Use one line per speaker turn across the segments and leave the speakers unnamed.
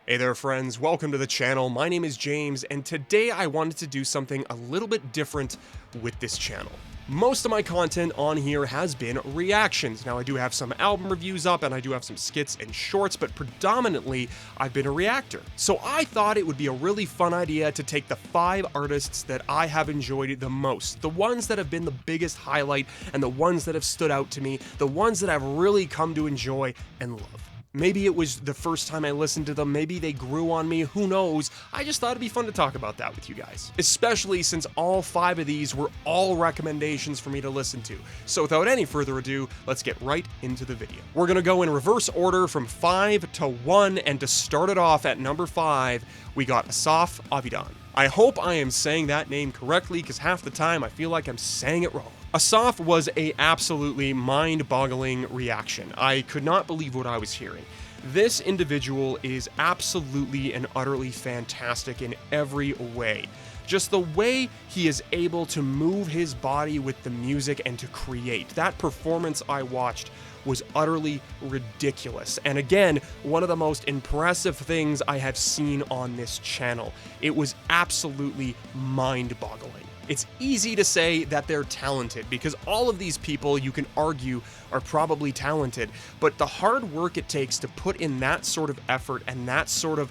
Hey there friends, welcome to the channel. My name is James, and today I wanted to do something a little bit different with this channel. Most of my content on here has been reactions. Now I do have some album reviews up and I do have some skits and shorts, but predominantly I've been a reactor. So I thought it would be a really fun idea to take the 5 artists that I have enjoyed the most, the ones that have been the biggest highlight and the ones that have stood out to me, the ones that I've really come to enjoy and love. Maybe it was the first time I listened to them, maybe they grew on me, who knows. I just thought it'd be fun to talk about that with you guys. Especially since all 5 of these were all recommendations for me to listen to. So without any further ado, let's get right into the video. We're gonna go in reverse order from 5 to 1, and to start it off at number 5, we got Asaf Avidan. I hope I am saying that name correctly, because half the time I feel like I'm saying it wrong. Asaf was a absolutely mind-boggling reaction. I could not believe what I was hearing. This individual is absolutely and utterly fantastic in every way. Just the way he is able to move his body with the music and to create. That performance I watched was utterly ridiculous. And again, one of the most impressive things I have seen on this channel. It was absolutely mind-boggling. It's easy to say that they're talented because all of these people, you can argue, are probably talented, but the hard work it takes to put in that sort of effort and that sort of,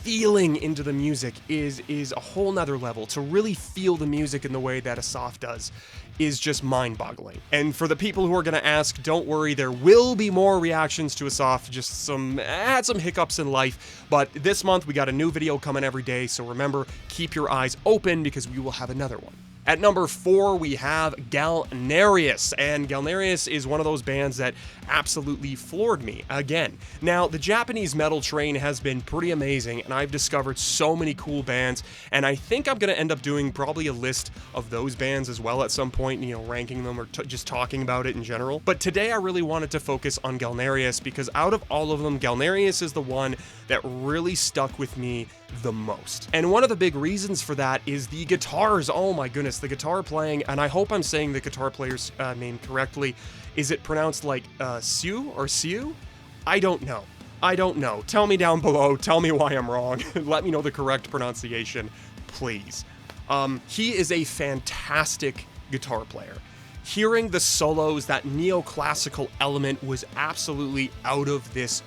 feeling into the music is a whole nother level. To really feel the music in the way that Asaf does is just mind-boggling. And for the people who are going to ask, don't worry, there will be more reactions to Asaf, just had some hiccups in life, but this month we got a new video coming every day, so remember, keep your eyes open because we will have another one. At number 4, we have Galnerius, and Galnerius is one of those bands that absolutely floored me again. Now, the Japanese metal train has been pretty amazing, and I've discovered so many cool bands, and I think I'm going to end up doing probably a list of those bands as well at some point, ranking them or just talking about it in general. But today I really wanted to focus on Galnerius because out of all of them, Galnerius is the one that really stuck with me the most. And one of the big reasons for that is the guitars. Oh my goodness, the guitar playing, and I hope I'm saying the guitar player's name correctly. Is it pronounced like Siu or Siu? I don't know. Tell me down below, tell me why I'm wrong. Let me know the correct pronunciation, please. He is a fantastic guitar player. Hearing the solos, that neoclassical element was absolutely out of this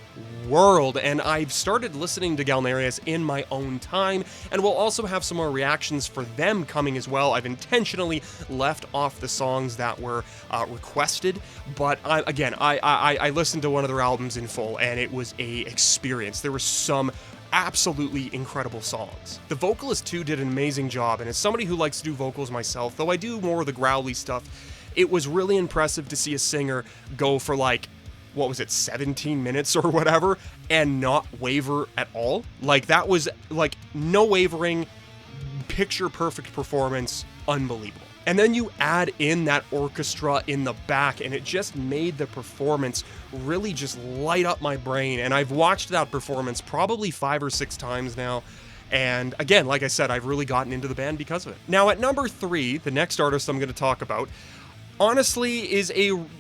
world, and I've started listening to Galnerius in my own time, and we'll also have some more reactions for them coming as well. I've intentionally left off the songs that were requested, but I listened to one of their albums in full, and it was a experience. There were some absolutely incredible songs. The vocalist too did an amazing job, and as somebody who likes to do vocals myself, though I do more of the growly stuff, it was really impressive to see a singer go for 17 minutes or whatever, and not waver at all. That was no wavering, picture perfect performance, unbelievable. And then you add in that orchestra in the back, and it just made the performance really just light up my brain. And I've watched that performance probably 5 or 6 times now. And again, like I said, I've really gotten into the band because of it. Now at number 3, the next artist I'm going to talk about, honestly, is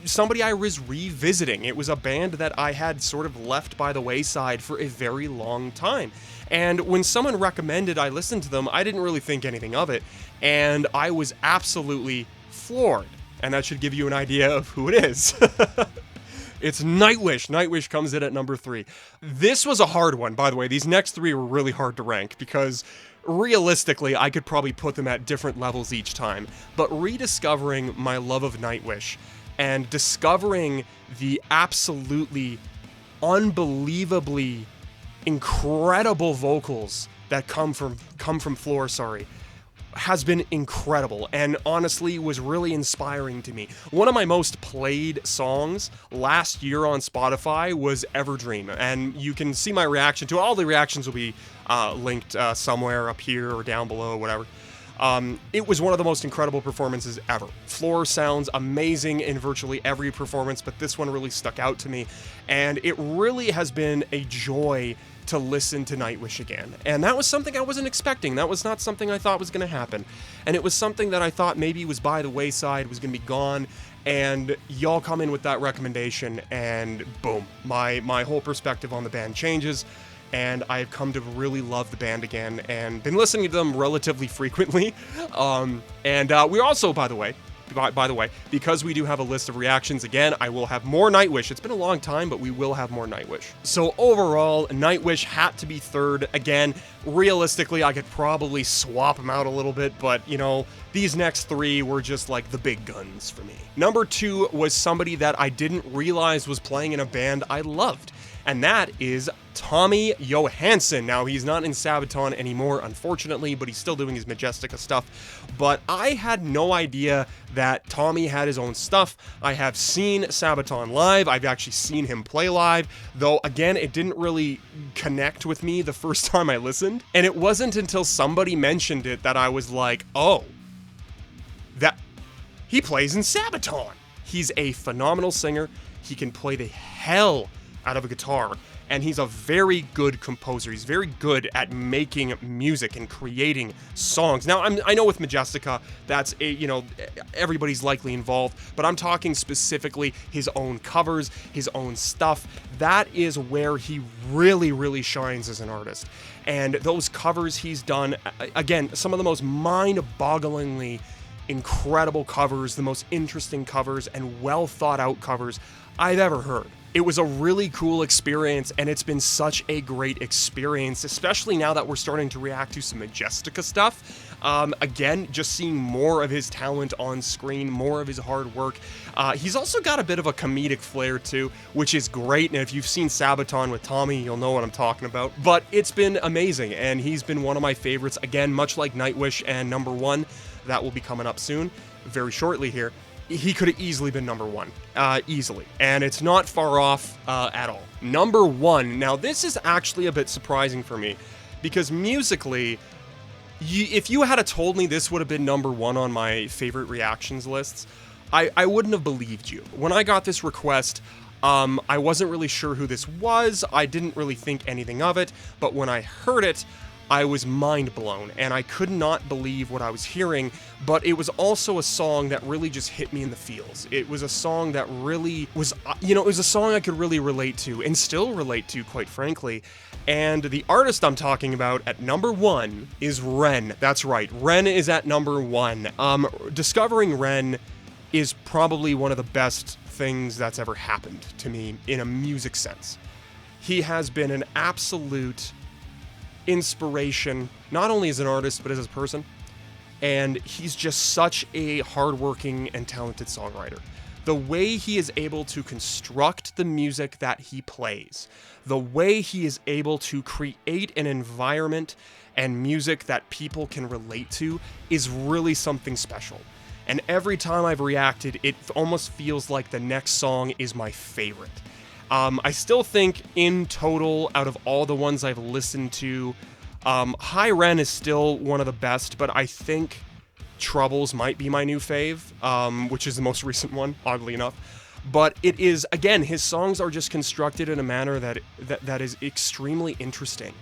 somebody I was revisiting. It was a band that I had sort of left by the wayside for a very long time. And when someone recommended I listen to them, I didn't really think anything of it. And I was absolutely floored. And that should give you an idea of who it is. It's Nightwish. Nightwish comes in at number 3. This was a hard one, by the way. These next 3 were really hard to rank because realistically, I could probably put them at different levels each time. But rediscovering my love of Nightwish and discovering the absolutely unbelievably incredible vocals that come from Floor, has been incredible, and honestly was really inspiring to me. One of my most played songs last year on Spotify was Everdream, and you can see my reaction to it. All the reactions will be linked somewhere up here or down below, whatever. It was one of the most incredible performances ever. Floor sounds amazing in virtually every performance, but this one really stuck out to me, and it really has been a joy to listen to Nightwish again. And that was something I wasn't expecting. That was not something I thought was going to happen. And it was something that I thought maybe was by the wayside, was going to be gone, and y'all come in with that recommendation, and boom, my whole perspective on the band changes. and I've come to really love the band again and been listening to them relatively frequently. We also, by the way, because we do have a list of reactions, again, I will have more Nightwish. It's been a long time, but we will have more Nightwish. So overall, Nightwish had to be third. Again, realistically, I could probably swap them out a little bit, but, you know, these next three were just like the big guns for me. Number 2 was somebody that I didn't realize was playing in a band I loved, and that is Tommy Johansson. Now, he's not in Sabaton anymore, unfortunately, but he's still doing his Majestica stuff. But I had no idea that Tommy had his own stuff. I have seen Sabaton live. I've actually seen him play live, though, again, it didn't really connect with me the first time I listened. And it wasn't until somebody mentioned it that I was like, oh, that he plays in Sabaton. He's a phenomenal singer. He can play the hell out of a guitar, and he's a very good composer. He's very good at making music and creating songs. Now, I know with Majestica, that's everybody's likely involved, but I'm talking specifically his own covers, his own stuff. That is where he really, really shines as an artist. And those covers he's done, again, some of the most mind-bogglingly incredible covers, the most interesting covers, and well thought out covers I've ever heard. It was a really cool experience, and it's been such a great experience, especially now that we're starting to react to some Majestica stuff. Again, just seeing more of his talent on screen, more of his hard work. He's also got a bit of a comedic flair too, which is great, and if you've seen Sabaton with Tommy, you'll know what I'm talking about. But it's been amazing, and he's been one of my favorites, again, much like Nightwish and number 1, that will be coming up soon, very shortly here. He could have easily been number 1, easily, and it's not far off at all. Number 1, now this is actually a bit surprising for me, because musically, if you had told me this would have been number 1 on my favorite reactions lists, I wouldn't have believed you. When I got this request, I wasn't really sure who this was, I didn't really think anything of it, but when I heard it, I was mind blown, and I could not believe what I was hearing, but it was also a song that really just hit me in the feels. It was a song that really was, it was a song I could really relate to, and still relate to, quite frankly. And the artist I'm talking about at number 1 is Ren. That's right, Ren is at number 1. Discovering Ren is probably one of the best things that's ever happened to me in a music sense. He has been an absolute inspiration, not only as an artist, but as a person. And he's just such a hardworking and talented songwriter. The way he is able to construct the music that he plays, the way he is able to create an environment and music that people can relate to is really something special. And every time I've reacted, it almost feels like the next song is my favorite. I still think in total, out of all the ones I've listened to, High Ren is still one of the best, but I think Troubles might be my new fave, which is the most recent one, oddly enough. But it is, again, his songs are just constructed in a manner that is extremely interesting.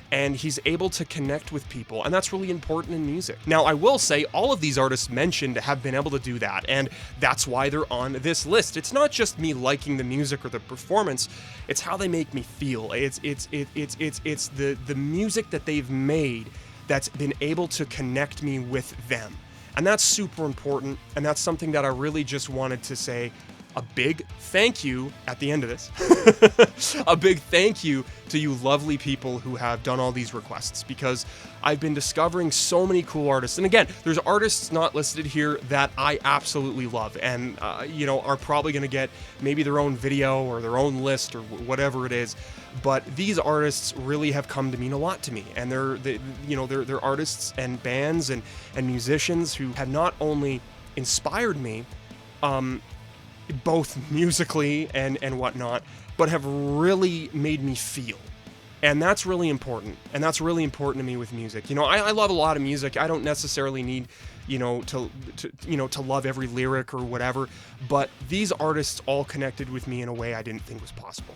And he's able to connect with people, and that's really important in music. Now, I will say, all of these artists mentioned have been able to do that, and that's why they're on this list. It's not just me liking the music or the performance, it's how they make me feel. It's the music that they've made that's been able to connect me with them. And that's super important, and that's something that I really just wanted to say a big thank you at the end of this. A big thank you to you lovely people who have done all these requests, because I've been discovering so many cool artists. And again, there's artists not listed here that I absolutely love and, are probably going to get maybe their own video or their own list or whatever it is. But these artists really have come to mean a lot to me. And they're artists and bands and musicians who have not only inspired me, both musically and whatnot, but have really made me feel. And that's really important. And that's really important to me with music. I love a lot of music. I don't necessarily need, to love every lyric or whatever, but these artists all connected with me in a way I didn't think was possible.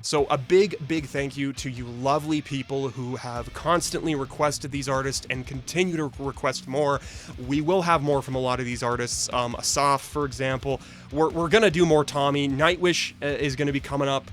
So a big thank you to you lovely people who have constantly requested these artists and continue to request more. We will have more from a lot of these artists. Asaf, for example. We're gonna do more Tommy. Nightwish is gonna be coming up.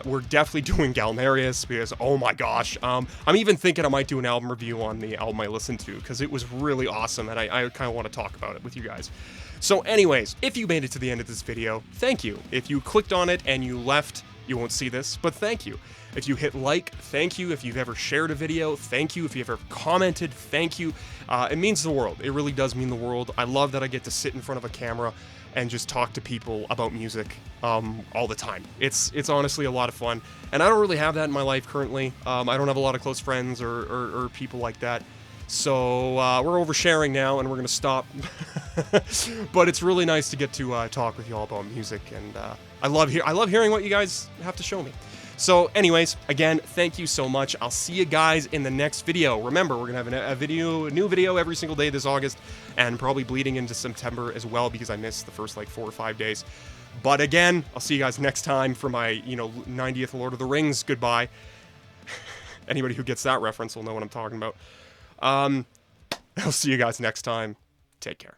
We're definitely doing Galnerius because, oh my gosh, I'm even thinking I might do an album review on the album I listened to because it was really awesome and I kind of want to talk about it with you guys. So anyways, if you made it to the end of this video, thank you. If you clicked on it and you left, you won't see this, but thank you. If you hit like, thank you. If you've ever shared a video, thank you. If you've ever commented, thank you. It means the world. It really does mean the world. I love that I get to sit in front of a camera and just talk to people about music all the time. It's honestly a lot of fun, and I don't really have that in my life currently. I don't have a lot of close friends or people like that. So we're oversharing now, and we're gonna stop. But it's really nice to get to talk with y'all about music, and I love hearing what you guys have to show me. So anyways, again, thank you so much. I'll see you guys in the next video. Remember, we're gonna have a new video every single day this August, and probably bleeding into September as well because I missed the first like 4 or 5 days. But again, I'll see you guys next time for my 90th Lord of the Rings goodbye. Anybody who gets that reference will know what I'm talking about. I'll see you guys next time. Take care.